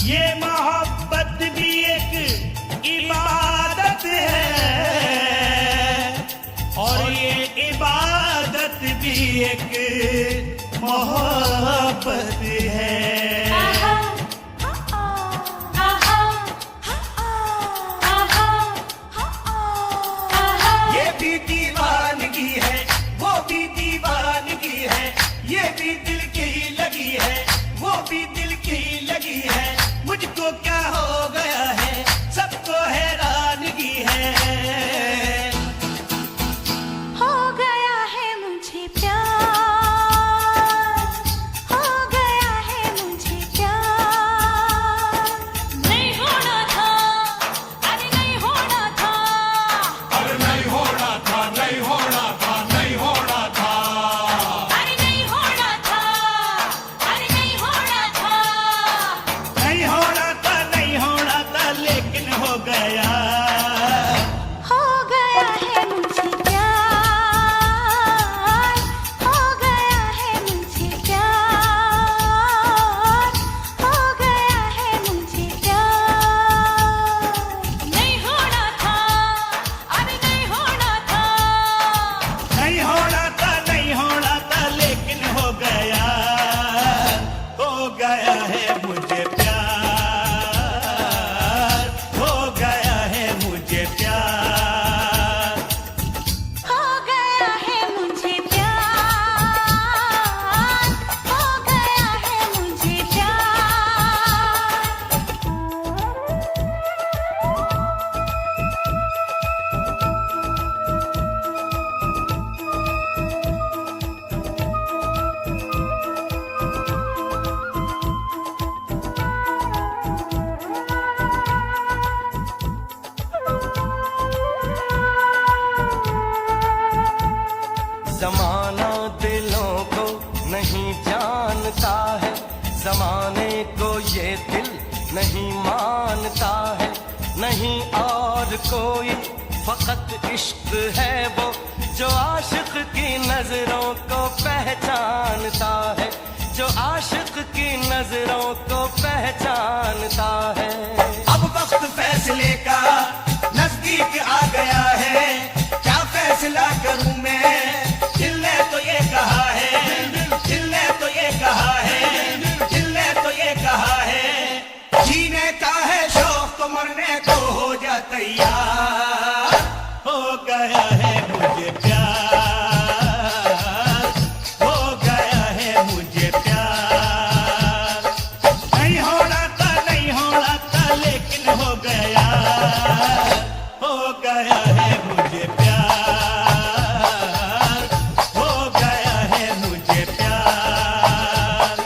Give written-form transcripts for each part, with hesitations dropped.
ये मोहब्बत भी एक इबादत है और ये इबादत भी एक मोहब्बत है। ये भी दीवानगी है, वो भी दीवानगी है, ये भी दिल की लगी है, वो भी दिल की लगी है। मुझको क्या हो गया है, सबको हैरानगी है। हो गया है मुझे प्यार, हो गया है मुझे प्यार। नहीं होना था, अरे नहीं होना था, अरे नहीं होना था, नहीं होना था, नहीं होना था। अरे नहीं होना था, अरे नहीं होना था। नहीं होना था, नहीं होना था, लेकिन हो गया। हो गया है मुझे प्यार, हो गया है मुझे प्यार, हो गया है मुझे प्यार। नहीं होना था, अरे नहीं होना था, नहीं होना था, नहीं होना था, लेकिन हो गया। हो गया है मुझे प्यार, हो गया है मुझे प्यार। हो गया है मुझे प्यार, हो गया है मुझे जमाना दिलों को नहीं जानता है, जमाने को ये दिल नहीं मानता है। नहीं और कोई फकत इश्क है वो, जो आशिक की नजरों को पहचानता है, जो आशिक की नजरों को पहचानता है। अब वक्त फैसले का नजदीक आ गया है, क्या फैसला करूं मैं। दिल ने तो ये कहा है, दिल ने तो ये कहा है, दिल ने तो ये कहा है, जीने का है शौक तो मरने को हो जा तैयार। हो गया है मुझे प्यार, हो गया है मुझे प्यार। नहीं होना था, नहीं होना था, लेकिन हो गया। हो गया है मुझे प्यार, हो गया है मुझे प्यार।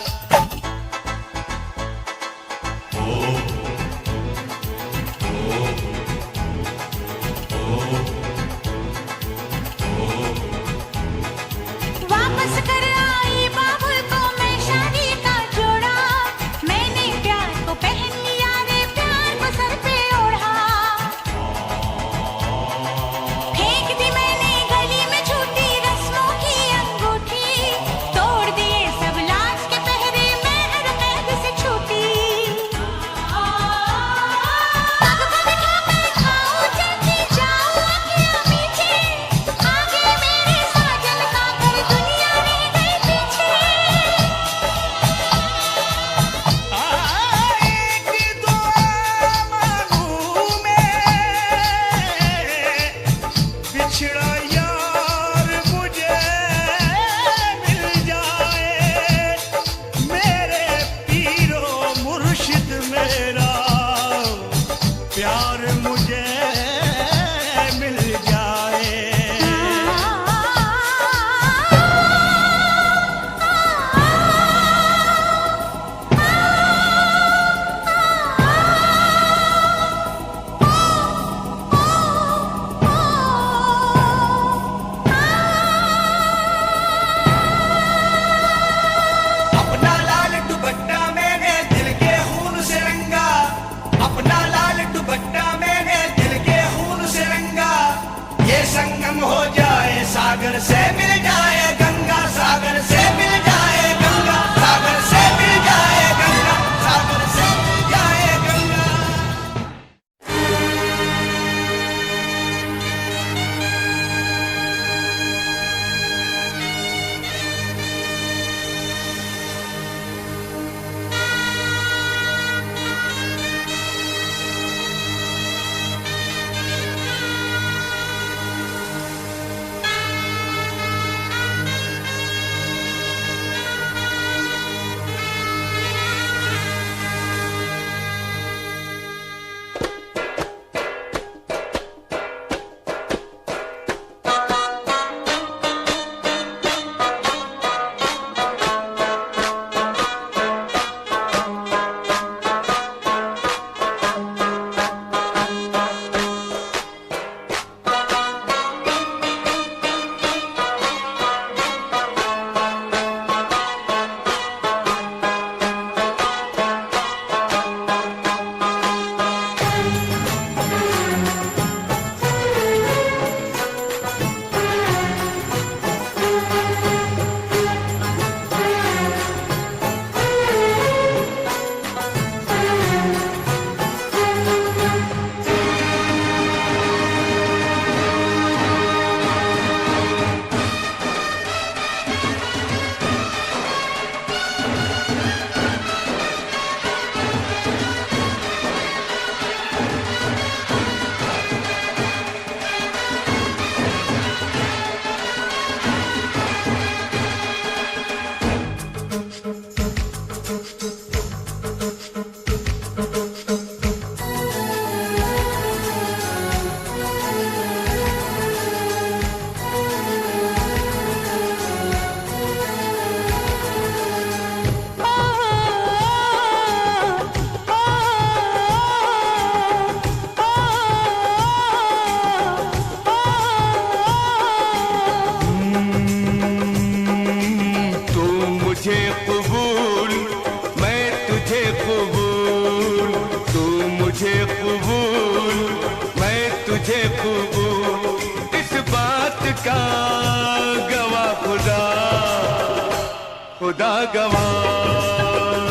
खुदा गवाह,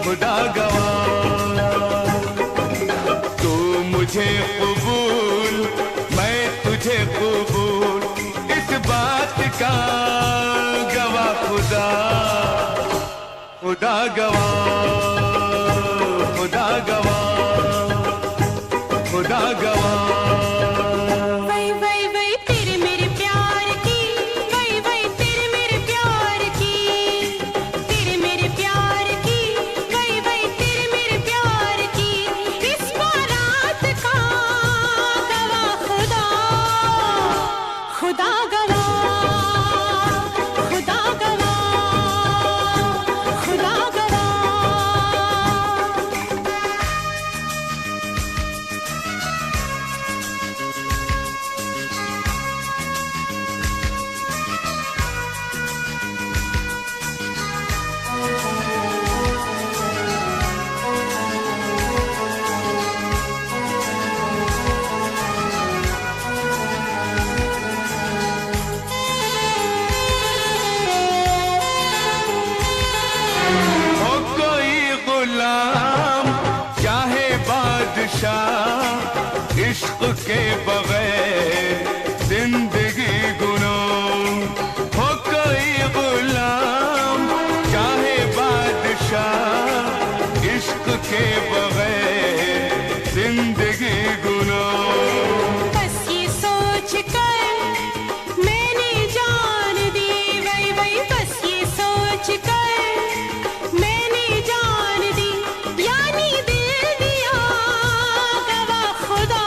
खुदा गवाह। तू मुझे कबूल, मैं तुझे कबूल, इस बात का गवाह खुदा, खुदा गवाह, खुदा गवाह, खुदा गवाह। वही वही वही तेरे मेरे प्यार की, वही वही तेरे मेरे प्यार की, तेरे मेरे प्यार की, वही वही तेरे मेरे प्यार की, इस बारात का गवाह खुदा, खुदा गवाह, खुदा गवाह, खुदा गवाह। हो कोई गुलाम चाहे बादशाह, इश्क के बगैर जिंदगी गुनाह। हो कोई गुलाम चाहे बादशाह, इश्क के बगैर जिंदगी गुनाह। बस ये सोच कर मैंने जान दी, वही वही बस ये सोच कर मैंने जान दी, यानी दिल दिया गवाह खुदा,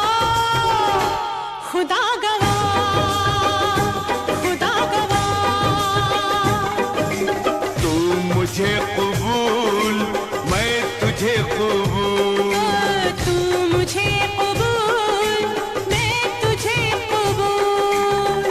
खुदा गवाह, खुदा गवाह। तू मुझे कबूल, मैं तुझे कबूल, तू मुझे कबूल, मैं तुझे कबूल।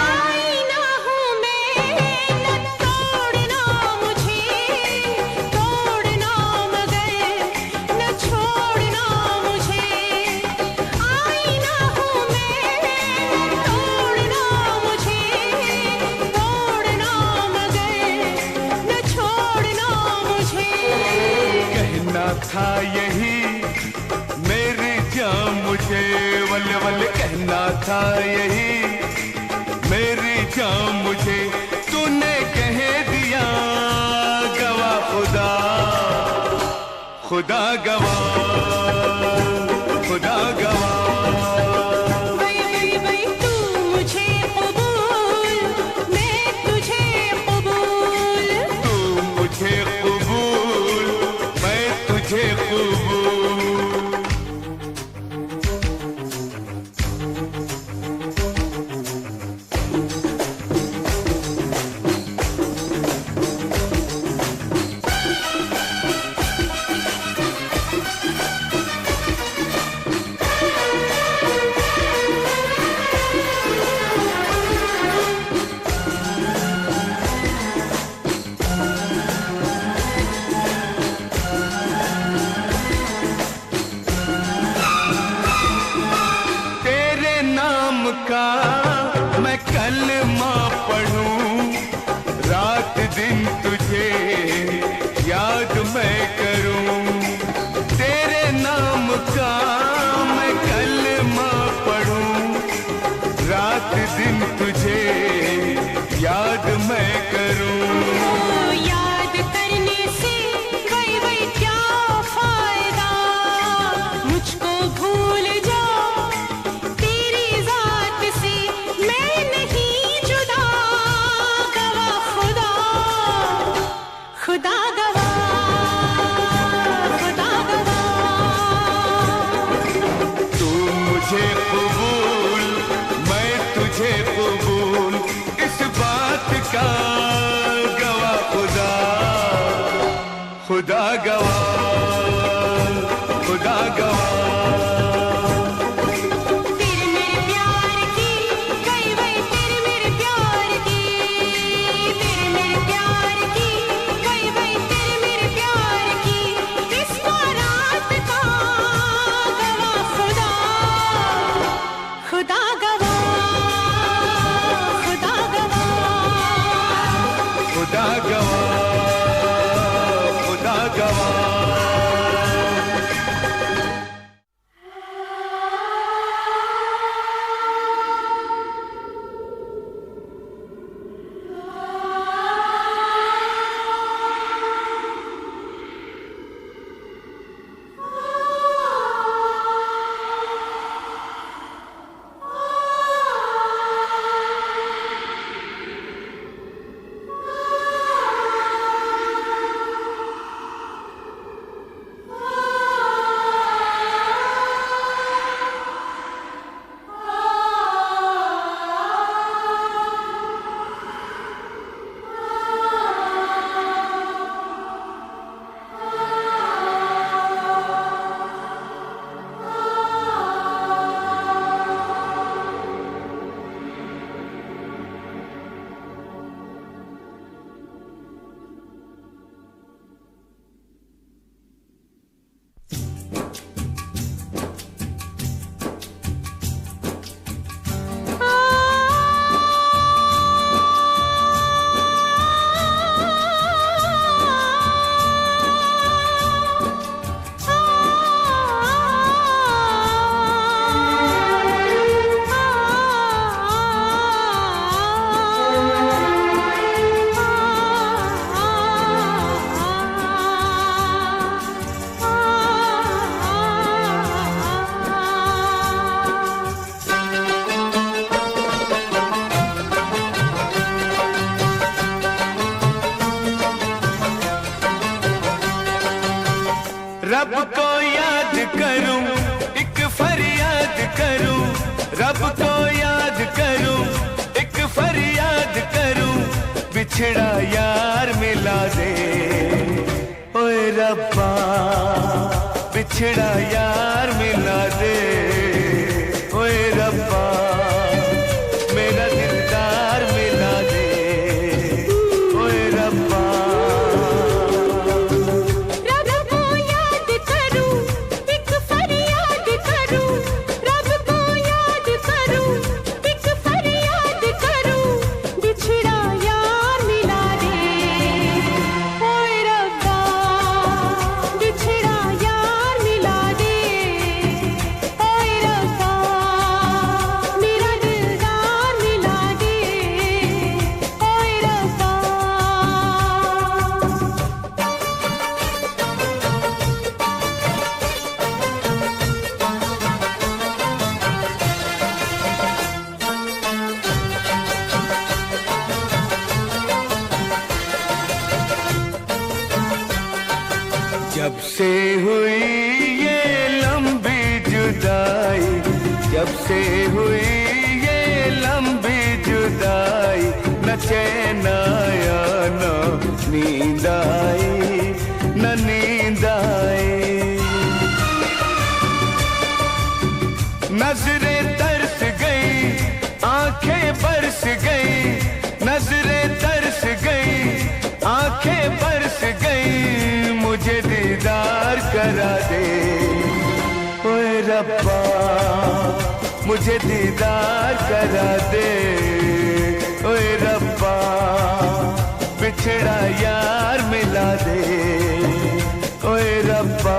आईना हूँ मैं, न तोड़ना मुझे, तोड़ना मगर न छोड़ना मुझे। आईना हूँ मैं, तोड़ना मुझे, तोड़ना मगर न छोड़ना मुझे। कहना था यही मेरी जान मुझे, वल वल कहना था यही मेरी जान मुझे, तूने कह दिया गवाह खुदा, खुदा गवाह, खुदा गवाह। वही वही वही तू मुझे कबूल, मैं तुझे कबूल। तू मुझे कबूल, मैं तुझे कबूल। तेरे नाम का मैं कलमा पढ़ूं, रात दिन तुझे याद मैं करूं। तेरे नाम का मैं कलमा पढ़ूं, रात दिन तुझे याद मैं करूं। याद करने से वही वही क्या फायदा, मुझको भूल जा तेरी जात से, मैं नहीं जुदा गवाह खुदा, खुदा गवाह, खुदा गवाह। तू मुझे कबूल, मैं तुझे कबूल, इस बात खुदा गवाह, खुदा गवाह। तेरे मेरे प्यार की गई वही तेरे मेरे प्यार की, तेरे मेरे प्यार की गई वही तेरे मेरे प्यार की। इस बारात का गवाह खुदा, खुदा गवाह, खुदा गवाह। खुदा गवाह, खुदा गवाह। रब को याद करूं, एक फरियाद करूं, रब को याद करूं, एक फरियाद करूं, बिछड़ा यार मिला दे। ओए रब्बा बिछड़ा यार मिला दे। ओए रब्बा मेरा दिलदार मिला दे। ओए रब्बा जब से हुई ये लंबी जुदाई, जब से हुई ये लंबी जुदाई, न चैन आया न नींद आई, न नींद आई। नजरें तरस गई, आंखें बरस गई, नजरें तरस गई, आंखें बरस गई, मुझे दीदार करा दे। ओए रब्बा मुझे दीदार करा दे। ओए रब्बा बिछड़ा यार मिला दे। ओए रब्बा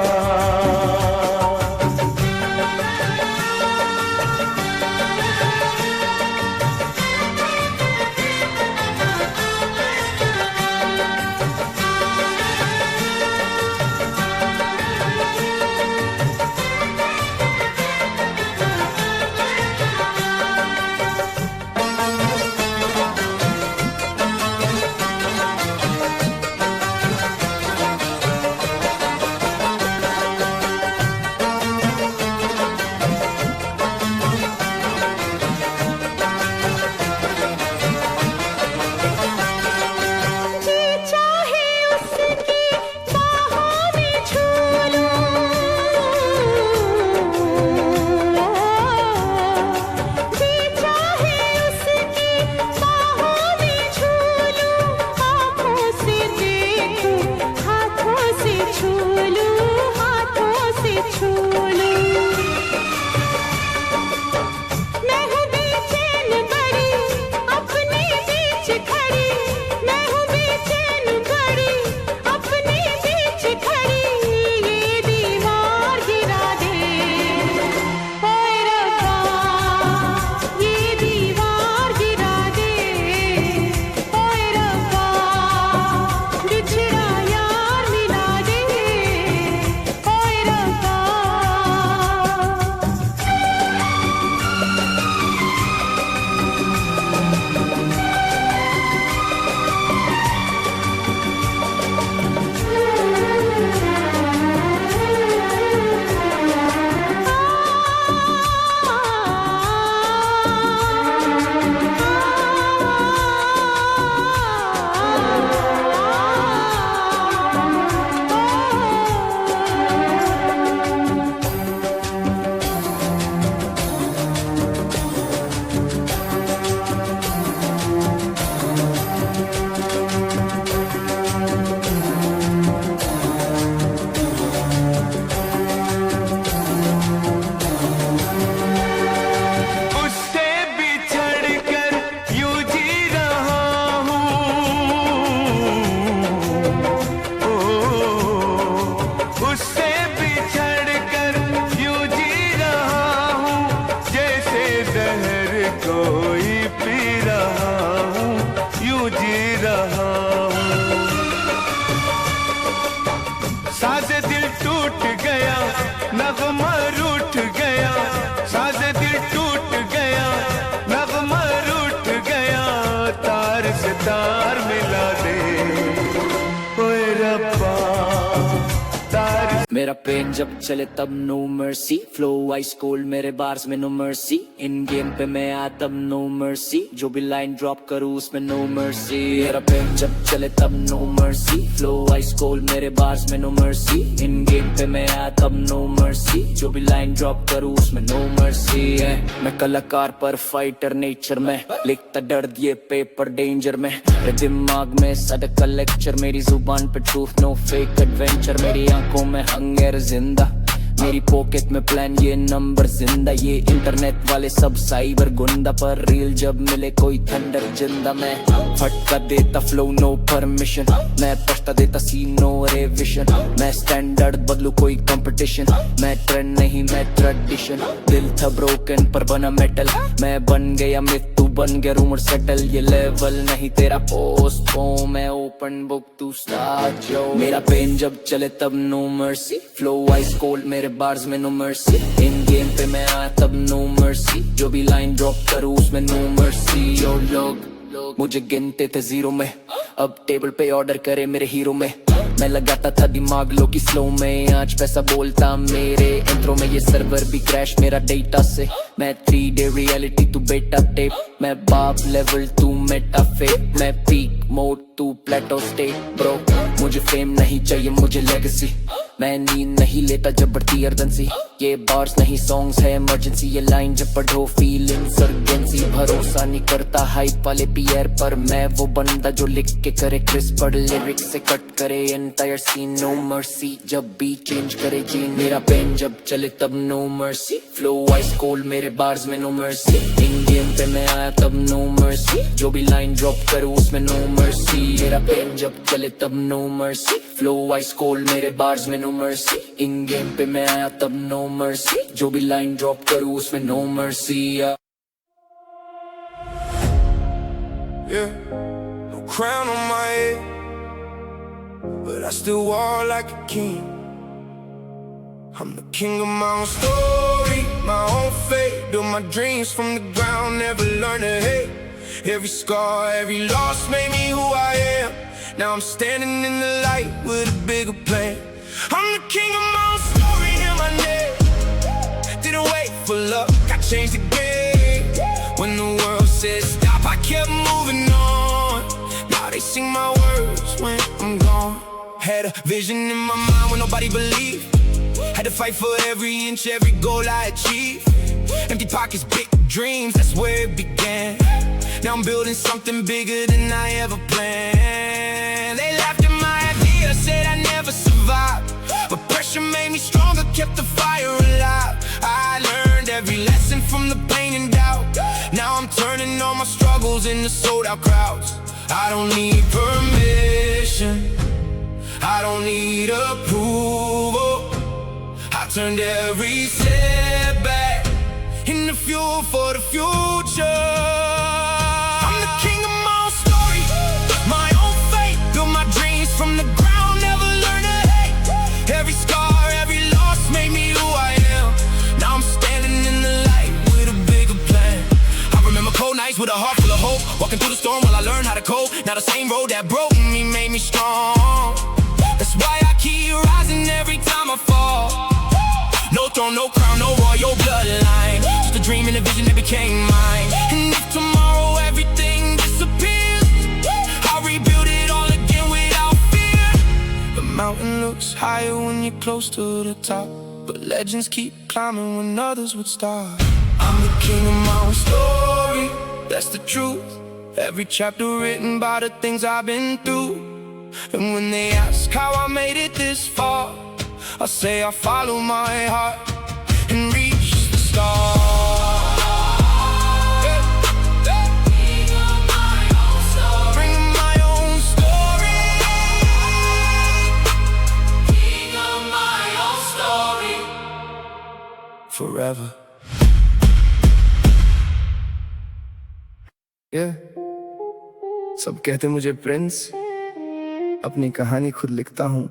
मेरा पेन जब चले तब no mercy, flow ice cold मेरे बार्स में नो मर्सी, इन गेम पे मैं आया तब नो मर्सी, जो भी लाइन ड्रॉप करूँ उसमें नो मर्सी। मेरा पेन जब चले तब no mercy, flow ice cold मेरे बार्स में नो मर्सी, इन गेम पे मैं आया तब नो मर्सी, जो भी लाइन ड्रॉप करूँ उसमें नो मर्सी है। मैं कलाकार पर फाइटर नेचर में, लिखता दर्द ये पेपर डेंजर में, मेरे दिमाग में सड़क का लेक्चर, मेरी जुबान पे ट्रूथ नो फेक एडवेंचर, मेरी आंखों में हंगर जिंदा, मेरी पॉकेट में प्लान ये नंबर जिंदा, ये इंटरनेट वाले सब साइबर गुंडा, पर रील जब मिले कोई थंडर जिंदा, मैं फटका देता फ्लो नो परमिशन, मैं पछता देता सीन नो रिविजन, मैं स्टैंडर्ड बदलू कोई कंपटीशन, मैं ट्रेंड नहीं मैं ट्रेडिशन, दिल था ब्रोकन पर बना मेटल, मैं बन गया मिथ तू बन गया रूमर सेटल, ये लेवल नहीं तेरा पोस्ट पो, मैं ओपन बुक तू स्टार्ट जो, मेरा पेन जब चले तब no mercy, flow ice cold मेरे बार्स में नो मर्सी, इन गेम पे मैं आया तब नो मर्सी, जो भी लाइन ड्रॉप करूँ उसमें नो मर्सी। जो लोग मुझे गिनते थे जीरो में, अब टेबल पे ऑर्डर करे मेरे हीरो में, मैं लगाता था दिमाग लो की स्लो में, आज पैसा बोलता मेरे इंट्रो में, ये सर्वर भी क्रैश मेरा डेटा से, मैं 3D रियलिटी तू बेटा टेप, मैं बाप लेवल तू मेटा फेक, मैं पीक मोड तू प्लेटो स्टेट ब्रो, मुझे फेम नहीं चाहिए मुझे लेगेसी, मैं नींद नहीं लेता जब बढ़ती अर्जेंसी, ये बार्स नहीं सॉन्ग्स है इमरजेंसी, ये लाइन जब पढ़ो फील इंसर्जेंसी, भरोसा नहीं करता हाइप वाले पीयर पर, मैं वो बंदा जो लिख के करे क्रिस्प पर, लिरिक्स से कट करे एंटायर सीन, नो मर्सी जब बीट चेंज करे जीन, मेरा पेन जब चले तब no mercy, flow ice cold मेरे बार्स में नो मर्सी, इन गेम पे मैं आया तब नो मर्सी, जो भी लाइन ड्रॉप करूँ उसमें नो मर्सी, मेरा पेन जब चले तब no mercy, flow ice cold मेरे बार्स में नो मर्सी, इन गेम पे मैं आया तब नो मर्सी, जो भी लाइन ड्रॉप करूँ उसमें no mercy. Yeah, no crown on my head, but I still walk like a king. I'm the king of my own story, my own fate, built my dreams from the ground, never learned to hate. Every scar, every loss made me who I am. Now I'm standing in the light with a bigger plan. I'm the king of my own story, hear my name. Didn't wait for luck, I changed the game. When the world said stop, I kept moving on. Now they sing my words when I'm gone. Had a vision in my mind when nobody believed. Had to fight for every inch, every goal I achieved. Empty pockets, big dreams, that's where it began. Now I'm building something bigger than I ever planned. They laughed at my idea, said I never survived, but pressure made me stronger, kept the fire alive. I learned every lesson from the pain and doubt. Now I'm turning all my struggles into sold out crowds. I don't need permission, I don't need approval. I turned every setback into fuel for the future. I'm the king of my own story, my own fate, built my dreams from the ground, never learned to hate. Every scar, every loss made me who I am. Now I'm standing in the light with a bigger plan. I remember cold nights with a heart full of hope, walking through the storm while I learned how to cope. Now the same road that broke me made me strong. That's why I keep rising every time I fall. No throne, no crown, no royal bloodline, just a dream and a vision that became mine. And if tomorrow everything disappears, I'll rebuild it all again without fear. The mountain looks higher when you're close to the top, but legends keep climbing when others would stop. I'm the king of my own story, that's the truth. Every chapter written by the things I've been through. And when they ask how I made it this far, I say I follow my heart and reach the stars. King of my own story, bring my own story. King of my own story, forever. Yeah. सब कहते मुझे Prince, अपनी कहानी खुद लिखता हूँ।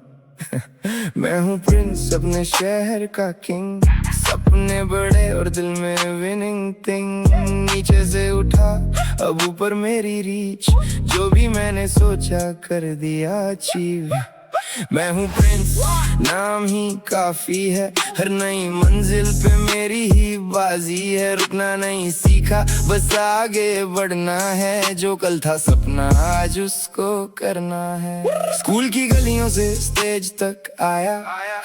मैं हूँ प्रिंस अपने शहर का किंग, सपने बड़े और दिल में विनिंग थिंग। नीचे से उठा अब ऊपर मेरी रीच, जो भी मैंने सोचा कर दिया अचीव। मैं हूँ प्रिंस, नाम ही काफी है। हर नई मंजिल पे मेरी ही बाजी है। रुकना नहीं सीखा, बस आगे बढ़ना है। जो कल था सपना आज उसको करना है। स्कूल की गलियों से स्टेज तक आया,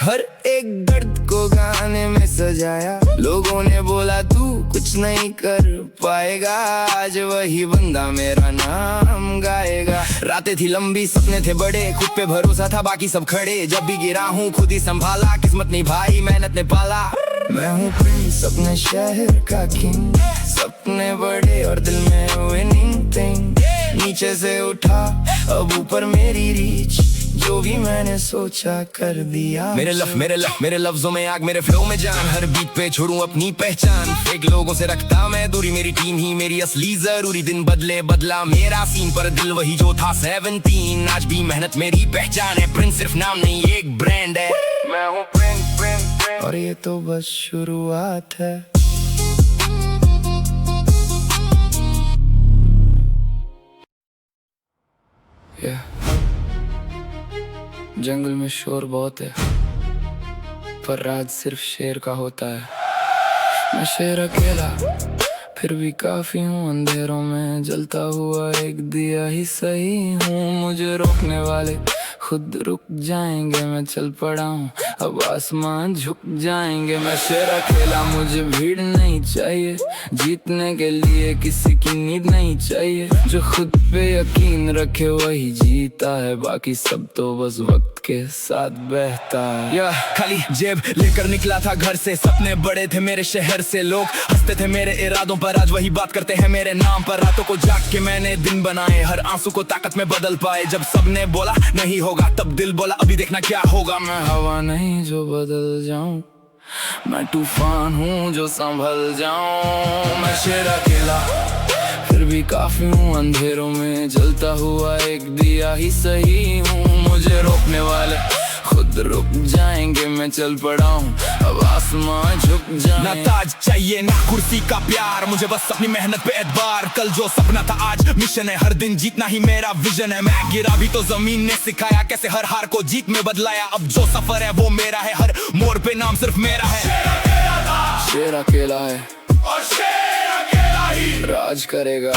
हर एक दर्द को गाने में सजाया। लोगों ने बोला तू कुछ नहीं कर पाएगा, आज वही बंदा मेरा नाम गाएगा। रातें थी लंबी, सपने थे बड़े, खुद पे भरोसा था बाकी सब खड़े। जब भी गिरा हूँ खुद ही संभाला, किस्मत निभाई मेहनत ने पाला। मैं हूँ प्रिंस, अपने शहर का किंग। सपने बड़े और दिल में विनिंग थिंग। नीचे से उठा अब ऊपर मेरी रीच, जो भी मैंने सोचा कर दिया। मेरे लफ्जों में आग, मेरे फ्लो में जान। हर बीट पे छोड़ूं अपनी पहचान। फेक लोगों से रखता मैं दूरी, मेरी टीम ही मेरी असली जरूरी। दिन बदले बदला मेरा सीन, पर दिल वही जो था 17। आज भी मेहनत मेरी पहचान है। प्रिंस सिर्फ नाम नहीं एक ब्रांड है। मैं हूँ प्रिंस, और ये तो बस शुरुआत है। जंगल में शोर बहुत है, पर राज सिर्फ शेर का होता है। मैं शेर अकेला फिर भी काफी हूँ। अंधेरों में जलता हुआ एक दिया ही सही हूँ। मुझे रोकने वाले खुद रुक जाएंगे। मैं चल पड़ा हूँ, अब आसमान झुक जाएंगे। मैं शेर अकेला, मुझे भीड़ नहीं चाहिए। जीतने के लिए किसी की नींद नहीं चाहिए। जो खुद पे यकीन रखे वही जीता है, बाकी सब तो बस वक्त के साथ बहता है। या खाली जेब लेकर निकला था घर से, सपने बड़े थे मेरे शहर से। लोग हंसते थे मेरे इरादों पर, आज वही बात करते हैं मेरे नाम पर। रातों को जाग के मैंने दिन बनाए, हर आंसू को ताकत में बदल पाए। जब सबने बोला नहीं होगा, तब दिल बोला अभी देखना क्या होगा। मैं हवा नहीं जो बदल जाऊं, मैं तूफान हूँ जो संभल जाऊं। मैं शेर अकेला फिर भी काफी हूँ। अंधेरों में जलता हुआ एक दिया ही सही हूँ। मुझे रोकने वाले खुद रुक जाएंगे। मैं चल पड़ा हूँ, अब आसमान झुक जाए। ना ताज चाहिए ना कुर्सी का प्यार, मुझे बस अपनी मेहनत पे एतबार। कल जो सपना था आज मिशन है, हर दिन जीतना ही मेरा विजन है। मैं गिरा भी तो जमीन ने सिखाया कैसे हर हार को जीत में बदलाया। अब जो सफर है वो मेरा है, हर मोड़ पे नाम सिर्फ मेरा है। शेर अकेला है और शेर अकेला ही राज करेगा।